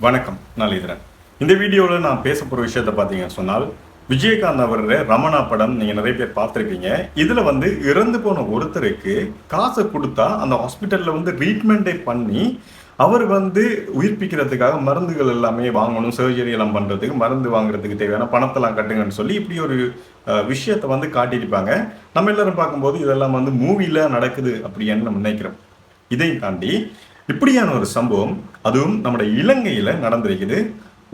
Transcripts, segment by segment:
வணக்கம், நான் இதரன். இந்த வீடியோவில் நான் பேச போகிற விஷயத்தை பார்த்தீங்கன்னு சொன்னால், விஜயகாந்த் அவருடைய ரமணா படம் நீங்கள் நிறைய பேர் பார்த்துருப்பீங்க. இதில் இறந்து போன ஒருத்தருக்கு காசை கொடுத்தா அந்த ஹாஸ்பிட்டலில் ட்ரீட்மெண்ட்டே பண்ணி அவர் உயிர்ப்பிக்கிறதுக்காக மருந்துகள் எல்லாமே வாங்கணும், சர்ஜரி எல்லாம் பண்ணுறதுக்கு மருந்து வாங்குறதுக்கு தேவையான பணத்தெல்லாம் கட்டுங்கன்னு சொல்லி இப்படி ஒரு விஷயத்தை காட்டியிருப்பாங்க. நம்ம எல்லாரும் பார்க்கும்போது இதெல்லாம் மூவியில் நடக்குது அப்படின்னு நம்ம நினைக்கிறோம். இதையும் தாண்டி இப்படியான ஒரு சம்பவம் அதுவும் நம்முடைய இலங்கையில நடந்திருக்குது.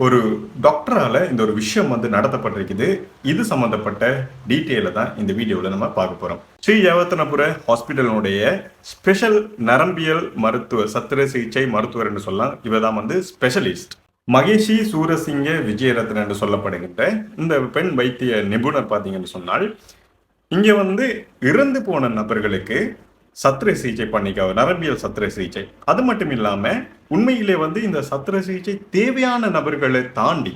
ஒரு டாக்டரால இந்த ஒரு விஷயம் நடத்தப்பட்டிருக்குது. இது சம்பந்தப்பட்ட டீட்டெயில தான் இந்த வீடியோவில் நம்ம பார்க்க போறோம். ஸ்ரீ ஜெயவர்தனபுர ஹாஸ்பிட்டலுடைய ஸ்பெஷல் நரம்பியல் மருத்துவர், சத்திர சிகிச்சை மருத்துவர் என்று சொல்லலாம். இவர் தான் ஸ்பெஷலிஸ்ட். மகேஷி சூரசிங்க விஜயரத்ன என்று சொல்லப்படுகின்ற இந்த பெண் வைத்திய நிபுணர் பார்த்தீங்கன்னு சொன்னால், இங்க இறந்து போன நபர்களுக்கு சத்திர சிகிச்சை பண்ணிக்காவ, நரம்பியல் சத்திர சிகிச்சை. அது மட்டும் இல்லாம உண்மையிலே இந்த சத்திர சிகிச்சை தேவையான நபர்களை தாண்டி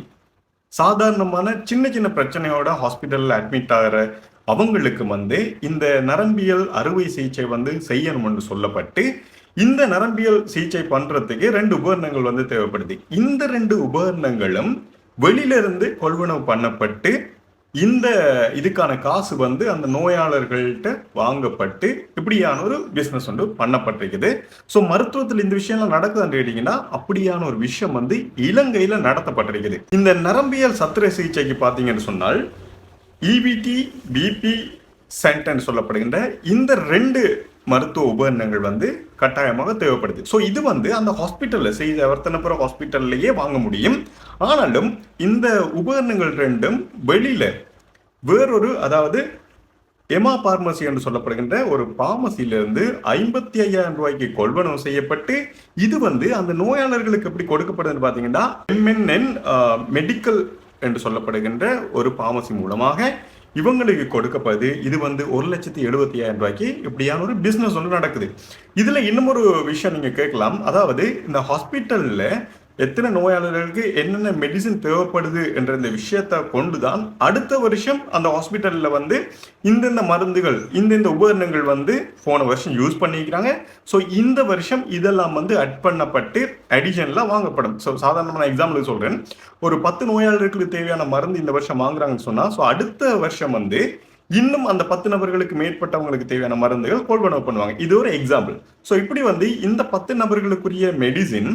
சாதாரணமான சின்ன சின்ன பிரச்சனையோட ஹாஸ்பிட்டல்ல அட்மிட் ஆகிற அவங்களுக்கு இந்த நரம்பியல் அறுவை சிகிச்சை செய்யணும்னு சொல்லப்பட்டு, இந்த நரம்பியல் சிகிச்சை பண்றதுக்கு 2 உபகரணங்கள் தேவைப்படுது. இந்த 2 உபகரணங்களும் வெளியில இருந்து கொள்வனவு பண்ணப்பட்டு இந்த இதுக்கான காசு அந்த நோயாளர்கள்ட்ட வாங்கப்பட்டு இப்படியான ஒரு பிசினஸ் பண்ணப்பட்டிருக்குது. ஸோ மருத்துவத்தில் இந்த விஷயம்லாம் நடக்குதுன்னு கேட்டீங்கன்னா, அப்படியான ஒரு விஷயம் இலங்கையில நடத்தப்பட்டிருக்குது. இந்த நரம்பியல் சத்திர சிகிச்சைக்கு பார்த்தீங்கன்னு சொன்னால் இபிடி பிபி சென்டர்னு சொல்லப்படுகின்ற இந்த 2 மருத்துவ உபகரணங்கள் கட்டாயமாக தேவைப்படுது. ஸோ இது அந்த ஹாஸ்பிட்டல்ல ஜெயவர்தனபுர ஹாஸ்பிட்டல்லையே வாங்க முடியும். ஆனாலும் இந்த உபகரணங்கள் 2ம் வெளியில வேறொரு, அதாவது எமா பார்மசி என்று சொல்லப்படுகின்ற ஒரு பார்மசியிலிருந்து 55,000 ரூபாய்க்கு கொள்வனவு செய்யப்பட்டு இது அந்த நோயாளர்களுக்கு எப்படி கொடுக்கப்படுதுன்னு பார்த்தீங்கன்னா, MNN மெடிக்கல் என்று சொல்லப்படுகின்ற ஒரு பார்மசி மூலமாக இவங்களுக்கு கொடுக்கப்படுது. இது 1,70,000 ரூபாய்க்கு இப்படியான ஒரு பிசினஸ் நடக்குது. இதுல இன்னும் ஒரு விஷயம் நீங்க கேட்கலாம். அதாவது இந்த ஹாஸ்பிட்டல்ல எத்தனை நோயாளர்களுக்கு என்னென்ன மெடிசின் தேவைப்படுது என்ற இந்த விஷயத்தை கொண்டுதான் அடுத்த வருஷம் அந்த ஹாஸ்பிட்டல்ல இந்தந்த மருந்துகள், இந்தந்த உபகரணங்கள் போன வருஷம் யூஸ் பண்ணிக்கிறாங்க. ஸோ இந்த வருஷம் இதெல்லாம் அட் பண்ணப்பட்டு அடிஷன்லாம் வாங்கப்படும். ஸோ சாதாரணமான எக்ஸாம்பிள் சொல்றேன். ஒரு 10 நோயாளர்களுக்கு தேவையான மருந்து இந்த வருஷம் வாங்குறாங்கன்னு சொன்னா, ஸோ அடுத்த வருஷம் இன்னும் அந்த 10 நபர்களுக்கு மேற்பட்டவங்களுக்கு தேவையான மருந்துகள் கொள்வனவு பண்ணுவாங்க. இது ஒரு எக்ஸாம்பிள். ஸோ இப்படி இந்த 10 நபர்களுக்குரிய மெடிசின்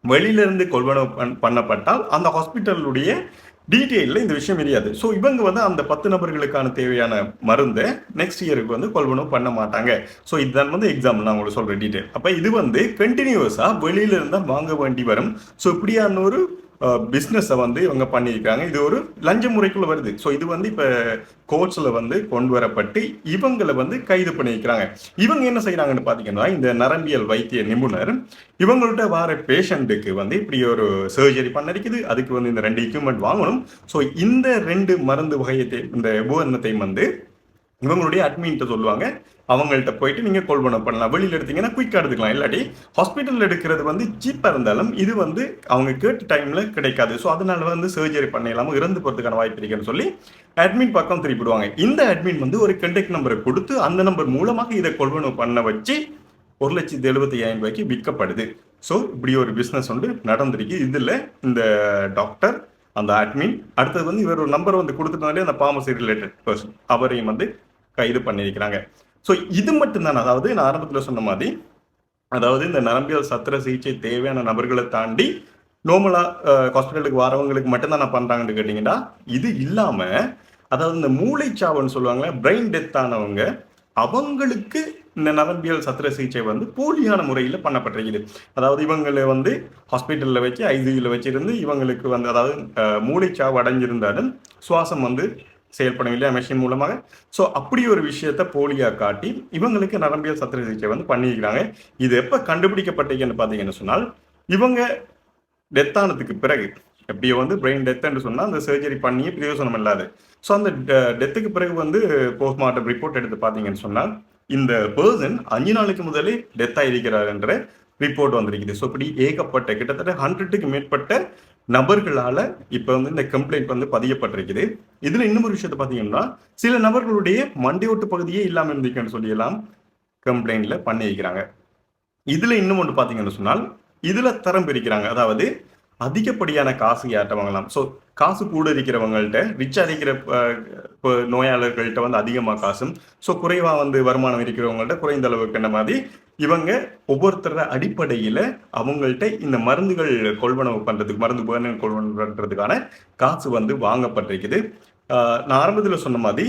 வெளியில இருந்து கொள்வனவு பண்ணப்பட்டால் அந்த ஹாஸ்பிட்டலுடைய டீட்டெயிலில் இந்த விஷயம் தெரியாது. ஸோ இவங்க அந்த 10 நபர்களுக்கான தேவையான மருந்தை நெக்ஸ்ட் இயருக்கு கொள்வனவு பண்ண மாட்டாங்க. ஸோ இதுதான் எக்ஸாம்பிள் நான் உங்களுக்கு சொல்ற டீட்டெயில். அப்போ இது கண்டினியூஸா வெளியில இருந்தால் வாங்க வேண்டி வரும். ஸோ இப்படியான ஒரு பிஸ்னஸை இவங்க பண்ணியிருக்காங்க. இது ஒரு லஞ்ச முறைக்குள்ள வருது. ஸோ இது இப்போ கோர்ட்ஸில் கொண்டு வரப்பட்டு இவங்களை கைது பண்ணியிருக்கிறாங்க. இவங்க என்ன செய்யறாங்கன்னு பார்த்தீங்கன்னா, இந்த நரம்பியல் வைத்திய நிபுணர் இவங்கள்ட்ட வர பேஷண்ட்டுக்கு இப்படி ஒரு சர்ஜரி பண்ண இருக்குது. அதுக்கு இந்த 2 எக்யூப்மெண்ட் வாங்கணும். ஸோ இந்த 2 மருந்து வகையத்தை, இந்த உபகரணத்தையும் இவங்களுடைய அட்மின்ட்ட சொல்லுவாங்க. அவங்கள்ட்ட போயிட்டு நீங்க கொள்வனவு பண்ணலாம். வெளியில எடுத்தீங்கன்னா குயிக்கா எடுத்துக்கலாம். இல்லாட்டி ஹாஸ்பிட்டல் எடுக்கிறது சீப்பா இருந்தாலும் இது அவங்க கேட்ட டைம்ல கிடைக்காது. ஸோ அதனால சர்ஜரி பண்ணலாம இறந்து போறதுக்கான வாய்ப்பு இருக்குன்னு சொல்லி அட்மின் பக்கம் திருப்பிடுவாங்க. இந்த அட்மின் ஒரு கண்டெக்ட் நம்பரை கொடுத்து அந்த நம்பர் மூலமாக இதை கொள்வனவு பண்ண வச்சு 1,70,000 ரூபாய்க்கு விற்கப்படுது. ஸோ இப்படி ஒரு பிசினஸ் நடந்திருக்கு. இதுல இந்த டாக்டர், அந்த அட்மின், அடுத்தது இவர் ஒரு நம்பர் கொடுத்துட்டாலே அந்த பார்மசி ரிலேட்டட் பர்சன் அவரையும் கைது பண்ணியிருக்கிறாங்க. ஸோ இது மட்டும்தான். அதாவது நான் ஆரம்பத்தில் சொன்ன மாதிரி, அதாவது இந்த நரம்பியல் சத்திர சிகிச்சை தேவையான நபர்களை தாண்டி நார்மலா ஹாஸ்பிட்டலுக்கு வரவங்களுக்கு மட்டும்தான் நான் பண்றாங்கன்னு கேட்டீங்கன்னா, இது இல்லாம அதாவது இந்த மூளைச்சாவுன்னு சொல்லுவாங்க, பிரெயின் டெத் ஆனவங்க, அவங்களுக்கு இந்த நரம்பியல் சத்திர சிகிச்சை போலியான முறையில் பண்ணப்பட்டிருக்குது. அதாவது இவங்களை ஹாஸ்பிட்டல்ல வச்சு ஐசியூல வச்சிருந்து இவங்களுக்கு அதாவது மூளைச்சாவு அடைஞ்சிருந்தாலும் சுவாசம் செயல்படும் இல்லையா மெஷின் மூலமாக. ஸோ அப்படி ஒரு விஷயத்த போலியா காட்டி இவங்களுக்கு நரம்பியல் சத்திர சிகிச்சை பண்ணியிருக்கிறாங்க. இது எப்ப கண்டுபிடிக்கப்பட்டீங்கன்னு பார்த்தீங்கன்னு சொன்னால், இவங்க டெத் ஆனதுக்கு பிறகு, எப்படியோ பிரெயின் டெத்ன்னு சொன்னா அந்த சர்ஜரி பண்ணியே பிரயோசனம் இல்லாது. ஸோ அந்த டெத்துக்கு பிறகு போஸ்ட்மார்ட்டம் ரிப்போர்ட் எடுத்து பார்த்தீங்கன்னு சொன்னால், இந்த பர்சன் 5 நாளைக்கு முதலே டெத் ஆயிருக்கிறார் என்ற ரிப்போர்ட் வந்திருக்குது. ஸோ இப்படி ஏகப்பட்ட கிட்டத்தட்ட 100க்கு மேற்பட்ட நபர்களால இப்ப இந்த கம்ப்ளைண்ட் பதியப்பட்டிருக்குது. இதுல இன்னும் ஒரு விஷயத்தை பாத்தீங்கன்னா, சில நபர்களுடைய மண்டையோட்டு பகுதியே இல்லாம இருந்துச்சுன்னு சொல்லி எல்லாம் கம்ப்ளைண்ட்ல பண்ணி வைக்கிறாங்க. இதுல இன்னும் ஒன்று பாத்தீங்கன்னு சொன்னால், இதுல தரம் பிரிக்கிறாங்க. அதாவது அதிகப்படியான காசு யார்ட்ட வாங்கலாம். ஸோ காசு கூட இருக்கிறவங்கள்ட்ட, ரிச்சா இருக்கிற இப்போ நோயாளர்கள்ட்ட வந்து அதிகமா காசும், ஸோ குறைவா வந்து வருமானம் இருக்கிறவங்கள்ட்ட குறைந்த அளவுக்குன்ற மாதிரி இவங்க ஒவ்வொருத்தர அடிப்படையில அவங்கள்ட்ட இந்த மருந்துகள் கொள்வனவு பண்றதுக்கு, மருந்து உபகரணங்கள் கொள்வனவு பண்றதுக்கான காசு வந்து வாங்கப்பட்டிருக்குது. நான் ஆரம்பத்துல சொன்ன மாதிரி,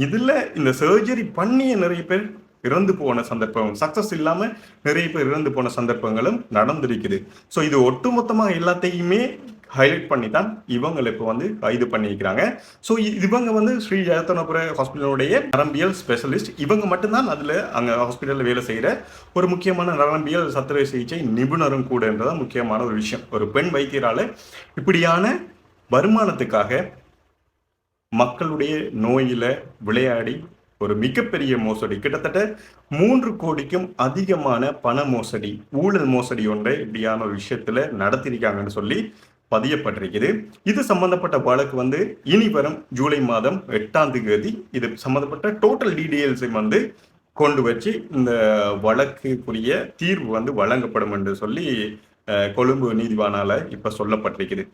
இதுல இந்த சர்ஜரி பண்ணிய நிறைய பேர் இறந்து போன சந்தர்ப்பம், சக்சஸ் இல்லாம நிறைய பேர் இறந்து போன சந்தர்ப்பங்களும் நடந்திருக்குது. ஸோ இது ஒட்டுமொத்தமா எல்லாத்தையுமே ஹைலைட் பண்ணி தான் இவங்களை இப்போ வந்து கைது பண்ணியிருக்கிறாங்க. ஸோ இவங்க வந்து ஸ்ரீ ஜெயத்தனபுர ஹாஸ்பிட்டலுடைய நரம்பியல் ஸ்பெஷலிஸ்ட். இவங்க மட்டும்தான் அதில் அங்கே ஹாஸ்பிட்டலில் வேலை செய்கிற ஒரு முக்கியமான நரம்பியல் சத்திர சிகிச்சை நிபுணரும் கூட என்றதான் முக்கியமான ஒரு விஷயம். ஒரு பெண் வைத்தியரால இப்படியான வருமானத்துக்காக மக்களுடைய நோயில விளையாடி ஒரு மிகப்பெரிய மோசடி, கிட்டத்தட்ட 3 கோடிக்கும் அதிகமான பண மோசடி, ஊழல் மோசடி ஒன்றை இப்படியான ஒரு விஷயத்துல நடத்திருக்காங்கன்னு சொல்லி பதியப்பட்டிருக்குது. இது சம்பந்தப்பட்ட வழக்கு வந்து இனி வரும் ஜூலை மாதம் 8ஆம் தேதி இது சம்பந்தப்பட்ட டோட்டல் டீடைல்ஸை வந்து கொண்டு வச்சு இந்த வழக்குக்குரிய தீர்வு வந்து வழங்கப்படும் என்று சொல்லி கொழும்பு நீதிவானால இப்ப சொல்லப்பட்டிருக்குது.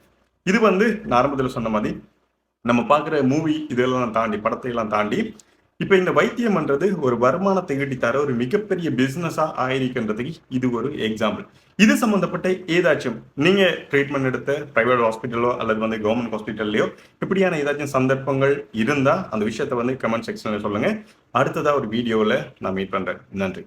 இது வந்து நான் ஆரம்பத்தில் சொன்ன மாதிரி நம்ம பார்க்குற மூவி இதெல்லாம் தாண்டி, படத்தை எல்லாம் தாண்டி, இப்போ இந்த வைத்தியம்ன்றது ஒரு வருமானத்தை ஈட்டி தர ஒரு மிகப்பெரிய பிசினஸா ஆயிருக்கின்றதுக்கு இது ஒரு எக்ஸாம்பிள். இது சம்பந்தப்பட்ட ஏதாச்சும் நீங்க ட்ரீட்மெண்ட் எடுத்த பிரைவேட் ஹாஸ்பிட்டலோ அல்லது வந்து கவர்மெண்ட் ஹாஸ்பிட்டல்லையோ இப்படியான ஏதாச்சும் சந்தர்ப்பங்கள் இருந்தா அந்த விஷயத்த வந்து கமெண்ட் செக்ஷன்ல சொல்லுங்க. அடுத்ததா ஒரு வீடியோவில் நான் மீட் பண்றேன். நன்றி.